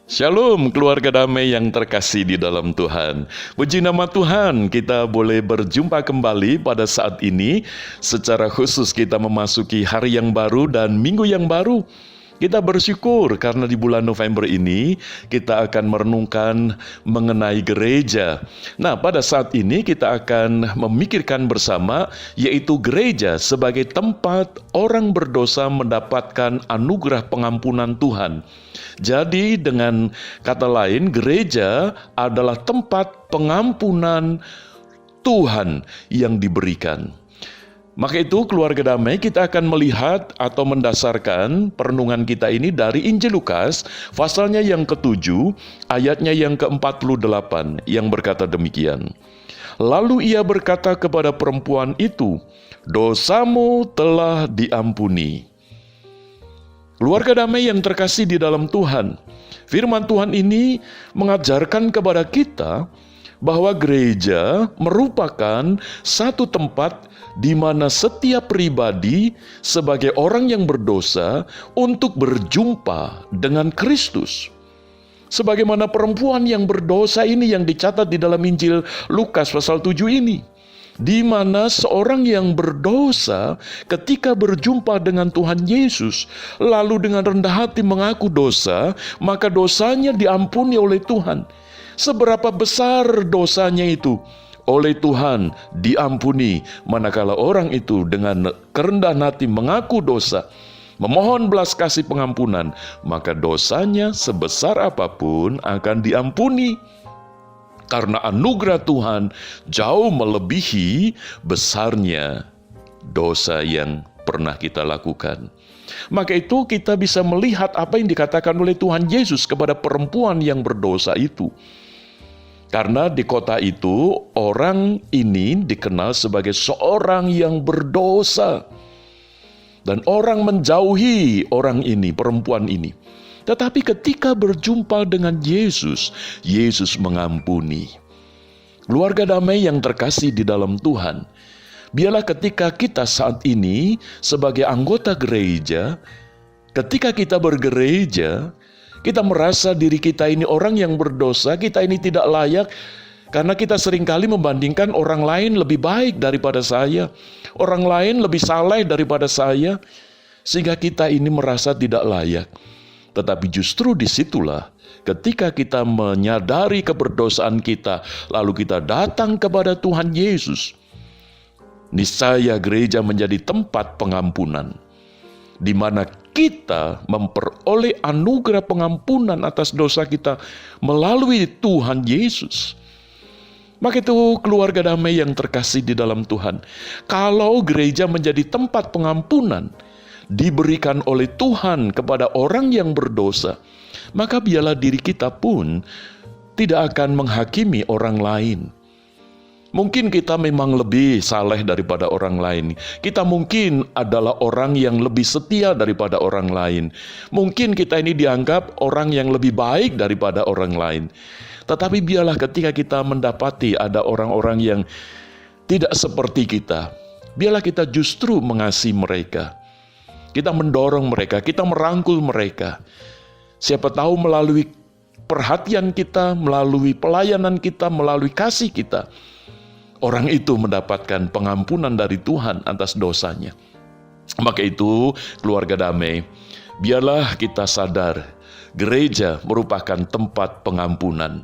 Shalom keluarga damai yang terkasih di dalam Tuhan. Puji nama Tuhan, kita boleh berjumpa kembali pada saat ini. Secara khusus kita memasuki hari yang baru dan minggu yang baru. Kita bersyukur karena di bulan November ini kita akan merenungkan mengenai gereja. Nah, pada saat ini kita akan memikirkan bersama, yaitu gereja sebagai tempat orang berdosa mendapatkan anugerah pengampunan Tuhan. Jadi dengan kata lain, gereja adalah tempat pengampunan Tuhan yang diberikan. Maka itu keluarga damai, kita akan melihat atau mendasarkan perenungan kita ini dari Injil Lukas, pasalnya yang ke-7, ayatnya yang ke-48, yang berkata demikian. Lalu ia berkata kepada perempuan itu, "Dosamu telah diampuni." Keluarga damai yang terkasih di dalam Tuhan, firman Tuhan ini mengajarkan kepada kita bahwa gereja merupakan satu tempat di mana setiap pribadi sebagai orang yang berdosa untuk berjumpa dengan Kristus. Sebagaimana perempuan yang berdosa ini yang dicatat di dalam Injil Lukas pasal 7 ini, di mana seorang yang berdosa ketika berjumpa dengan Tuhan Yesus, lalu dengan rendah hati mengaku dosa, maka dosanya diampuni oleh Tuhan. Seberapa besar dosanya itu, oleh Tuhan diampuni, manakala orang itu dengan kerendahan hati mengaku dosa, memohon belas kasih pengampunan, maka dosanya sebesar apapun akan diampuni. Karena anugerah Tuhan jauh melebihi besarnya dosa yang pernah kita lakukan. Maka itu kita bisa melihat apa yang dikatakan oleh Tuhan Yesus kepada perempuan yang berdosa itu. Karena di kota itu orang ini dikenal sebagai seorang yang berdosa. Dan orang menjauhi orang ini, perempuan ini. Tetapi ketika berjumpa dengan Yesus, Yesus mengampuni. Keluarga damai yang terkasih di dalam Tuhan, biarlah ketika kita saat ini sebagai anggota gereja, ketika kita bergereja, kita merasa diri kita ini orang yang berdosa, kita ini tidak layak, karena kita seringkali membandingkan orang lain lebih baik daripada saya, orang lain lebih saleh daripada saya, sehingga kita ini merasa tidak layak. Tetapi justru disitulah ketika kita menyadari keberdosaan kita, lalu kita datang kepada Tuhan Yesus, niscaya gereja menjadi tempat pengampunan, di mana kita memperoleh anugerah pengampunan atas dosa kita melalui Tuhan Yesus. Maka itu keluarga damai yang terkasih di dalam Tuhan, kalau gereja menjadi tempat pengampunan diberikan oleh Tuhan kepada orang yang berdosa, maka biarlah diri kita pun tidak akan menghakimi orang lain. Mungkin kita memang lebih saleh daripada orang lain. Kita mungkin adalah orang yang lebih setia daripada orang lain. Mungkin kita ini dianggap orang yang lebih baik daripada orang lain. Tetapi biarlah ketika kita mendapati ada orang-orang yang tidak seperti kita, biarlah kita justru mengasihi mereka. Kita mendorong mereka, kita merangkul mereka. Siapa tahu melalui perhatian kita, melalui pelayanan kita, melalui kasih kita, orang itu mendapatkan pengampunan dari Tuhan atas dosanya. Maka itu, keluarga damai, biarlah kita sadar, gereja merupakan tempat pengampunan.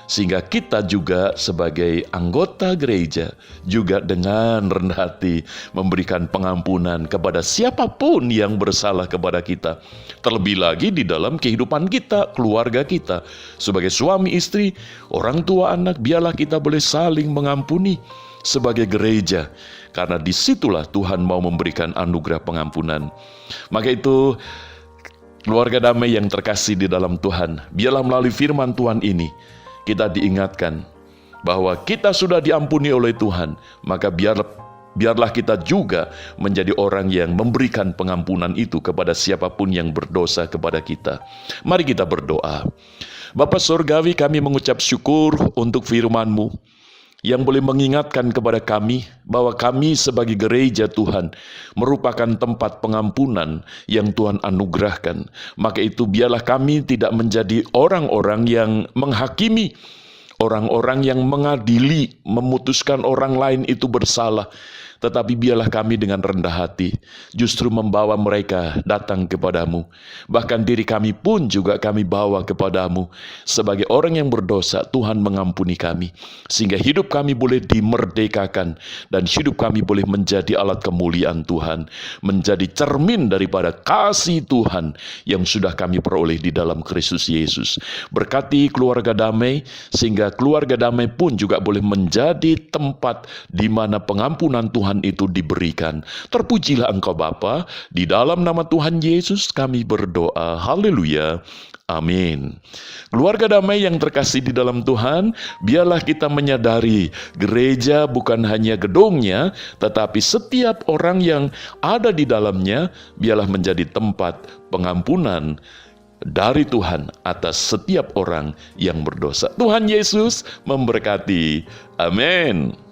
Sehingga kita juga sebagai anggota gereja, juga dengan rendah hati memberikan pengampunan kepada siapapun yang bersalah kepada kita. Terlebih lagi di dalam kehidupan kita, keluarga kita. Sebagai suami istri, orang tua anak, biarlah kita boleh saling mengampuni sebagai gereja. Karena disitulah Tuhan mau memberikan anugerah pengampunan. Maka itu, keluarga damai yang terkasih di dalam Tuhan, biarlah melalui firman Tuhan ini, kita diingatkan bahwa kita sudah diampuni oleh Tuhan, maka biarlah kita juga menjadi orang yang memberikan pengampunan itu kepada siapapun yang berdosa kepada kita. Mari kita berdoa. Bapa Surgawi, kami mengucap syukur untuk firman-Mu yang boleh mengingatkan kepada kami bahwa kami sebagai gereja Tuhan merupakan tempat pengampunan yang Tuhan anugerahkan. Maka itu biarlah kami tidak menjadi orang-orang yang menghakimi, orang-orang yang mengadili, memutuskan orang lain itu bersalah. Tetapi biarlah kami dengan rendah hati justru membawa mereka datang kepadamu. Bahkan diri kami pun juga kami bawa kepadamu. Sebagai orang yang berdosa, Tuhan mengampuni kami. Sehingga hidup kami boleh dimerdekakan. Dan hidup kami boleh menjadi alat kemuliaan Tuhan. Menjadi cermin daripada kasih Tuhan yang sudah kami peroleh di dalam Kristus Yesus. Berkati keluarga damai, sehingga keluarga damai pun juga boleh menjadi tempat di mana pengampunan Tuhan itu diberikan. Terpujilah Engkau Bapa, di dalam nama Tuhan Yesus kami berdoa. Haleluya. Amin. Keluarga damai yang terkasih di dalam Tuhan, biarlah kita menyadari gereja bukan hanya gedungnya, tetapi setiap orang yang ada di dalamnya, biarlah menjadi tempat pengampunan dari Tuhan atas setiap orang yang berdosa. Tuhan Yesus memberkati. Amin.